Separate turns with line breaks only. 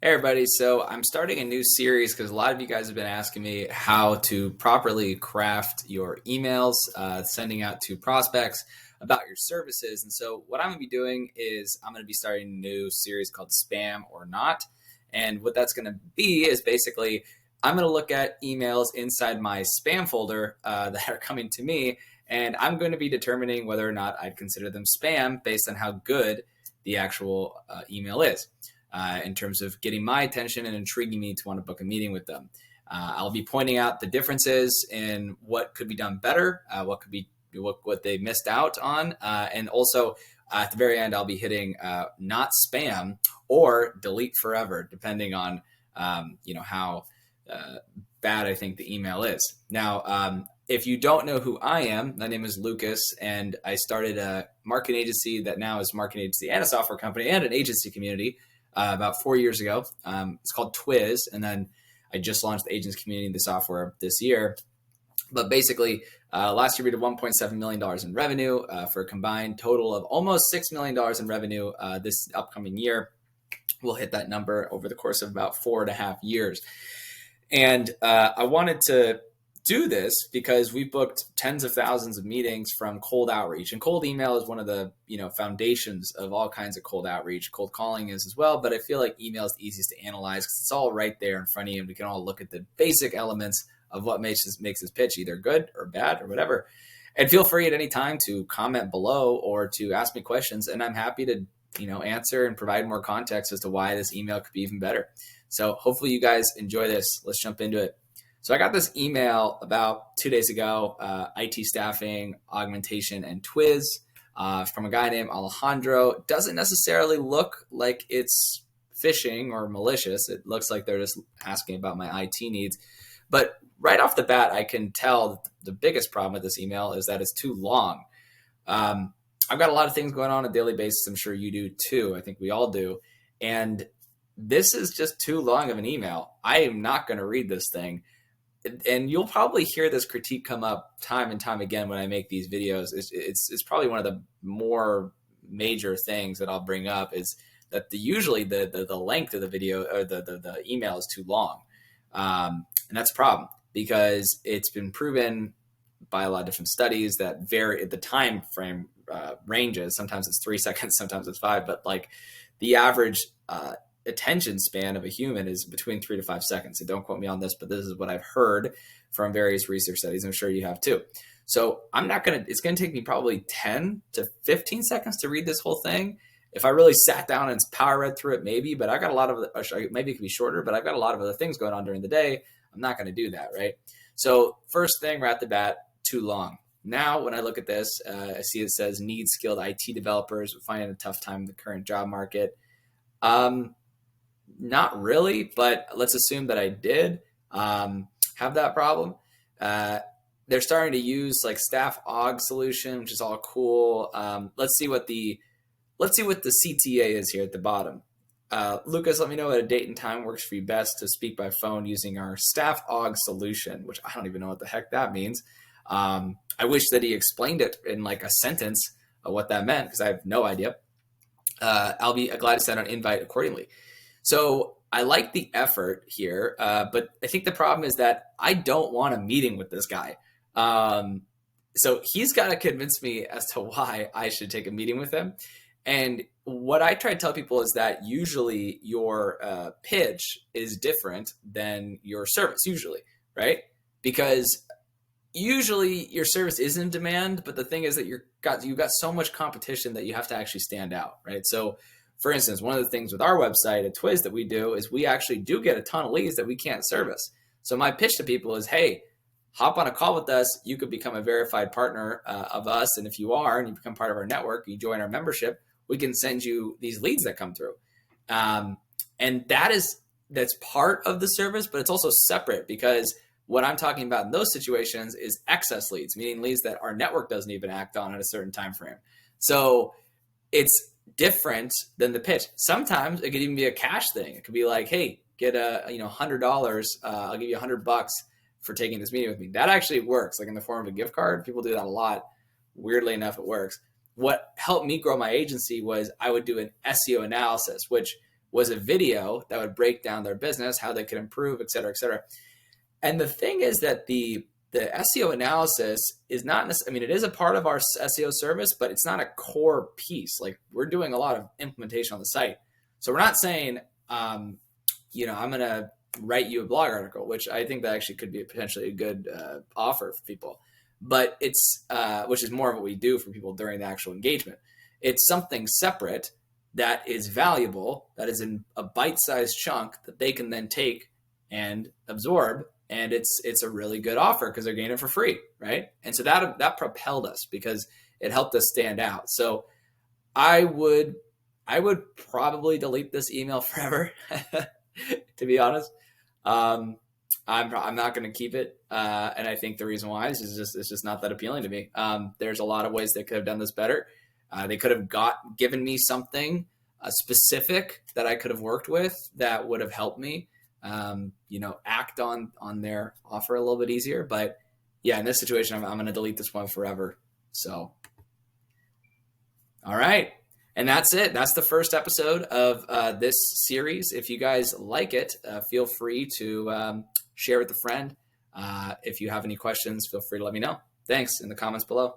Hey everybody, so I'm starting a new series because a lot of you guys have been asking me how to properly craft your emails, sending out to prospects about your services. And so what I'm going to be doing is I'm going to be starting a new series called Spam or Not. And what that's going to be is basically I'm going to look at emails inside my spam folder that are coming to me, and I'm going to be determining whether or not I'd consider them spam based on how good the actual email is in terms of getting my attention and intriguing me to want to book a meeting with them. I'll be pointing out the differences in what could be done better, what they missed out on, and also at the very end, I'll be hitting not spam or delete forever, depending on how bad I think the email is. Now, if you don't know who I am, my name is Lucas, and I started a marketing agency that now is a marketing agency and a software company and an agency community about 4 years ago. It's called Twiz, and then I just launched the agents community, the software, this year. But basically, last year we did $1.7 million in revenue for a combined total of almost $6 million in revenue this upcoming year. We'll hit that number over the course of about 4.5 years. And I wanted to do this because we booked tens of thousands of meetings from cold outreach, and cold email is one of the foundations of all kinds of cold outreach. Cold calling is as well, but I feel like email is the easiest to analyze because it's all right there in front of you, and we can all look at the basic elements of what makes this pitch either good or bad or whatever. And feel free at any time to comment below or to ask me questions, and I'm happy to answer and provide more context as to why this email could be even better. So hopefully you guys enjoy this. Let's jump into it. So I got this email about 2 days ago, IT staffing, augmentation, and Twiz from a guy named Alejandro. It doesn't necessarily look like it's phishing or malicious. It looks like they're just asking about my IT needs. But right off the bat, I can tell that the biggest problem with this email is that it's too long. I've got a lot of things going on a daily basis. I'm sure you do too. I think we all do. And this is just too long of an email. I am not going to read this thing. And you'll probably hear this critique come up time and time again when I make these videos. It's probably one of the more major things that I'll bring up is that usually the length of the video or the email is too long. And that's a problem because it's been proven by a lot of different studies that vary the time frame ranges. Sometimes it's 3 seconds, sometimes it's 5, but like the average attention span of a human is between 3 to 5 seconds. So don't quote me on this, but this is what I've heard from various research studies. I'm sure you have too. So it's going to take me probably 10 to 15 seconds to read this whole thing. If I really sat down and power read through it, maybe, but I got a lot of, maybe it could be shorter, but I've got a lot of other things going on during the day. I'm not going to do that, right? So first thing right at the bat, too long. Now, when I look at this, I see it says need skilled IT developers, finding a tough time in the current job market. Not really, but let's assume that I did have that problem. They're starting to use like staff aug solution, which is all cool. Let's see what the CTA is here at the bottom. Lucas, let me know what a date and time works for you best to speak by phone using our staff aug solution, which I don't even know what the heck that means. I wish that he explained it in like a sentence of what that meant because I have no idea. I'll be glad to send an invite accordingly. So I like the effort here, but I think the problem is that I don't want a meeting with this guy. So he's got to convince me as to why I should take a meeting with him. And what I try to tell people is that usually your pitch is different than your service, usually, right? Because usually your service is in demand, but the thing is that you've got so much competition that you have to actually stand out, right? So for instance, one of the things with our website at Twiz that we do is we actually do get a ton of leads that we can't service. So my pitch to people is, hey, hop on a call with us. You could become a verified partner of us. And if you are, and you become part of our network, you join our membership, we can send you these leads that come through. And that's part of the service, but it's also separate because what I'm talking about in those situations is excess leads, meaning leads that our network doesn't even act on at a certain time frame. So it's different than the pitch. Sometimes it could even be a cash thing. It could be like, hey, get $100. I'll give you $100 for taking this meeting with me. That actually works, like in the form of a gift card. People do that a lot. Weirdly enough, it works. What helped me grow my agency was I would do an SEO analysis, which was a video that would break down their business, how they could improve, et cetera, et cetera. And the thing is that the SEO analysis is not necessarily, I mean, it is a part of our SEO service, but it's not a core piece. Like, we're doing a lot of implementation on the site. So we're not saying, I'm going to write you a blog article, which I think that actually could be potentially a good offer for people. But it's, which is more of what we do for people during the actual engagement. It's something separate that is valuable, that is in a bite-sized chunk that they can then take and absorb. And it's a really good offer because they're getting it for free, right? And so that propelled us because it helped us stand out. So I would probably delete this email forever, to be honest. I'm not going to keep it, and I think the reason why is it's just not that appealing to me. There's a lot of ways they could have done this better. They could have given me something specific that I could have worked with that would have helped me. Act on their offer a little bit easier. But yeah, in this situation, I'm going to delete this one forever. So, all right. And that's it. That's the first episode of this series. If you guys like it, feel free to share with a friend. If you have any questions, feel free to let me know. Thanks in the comments below.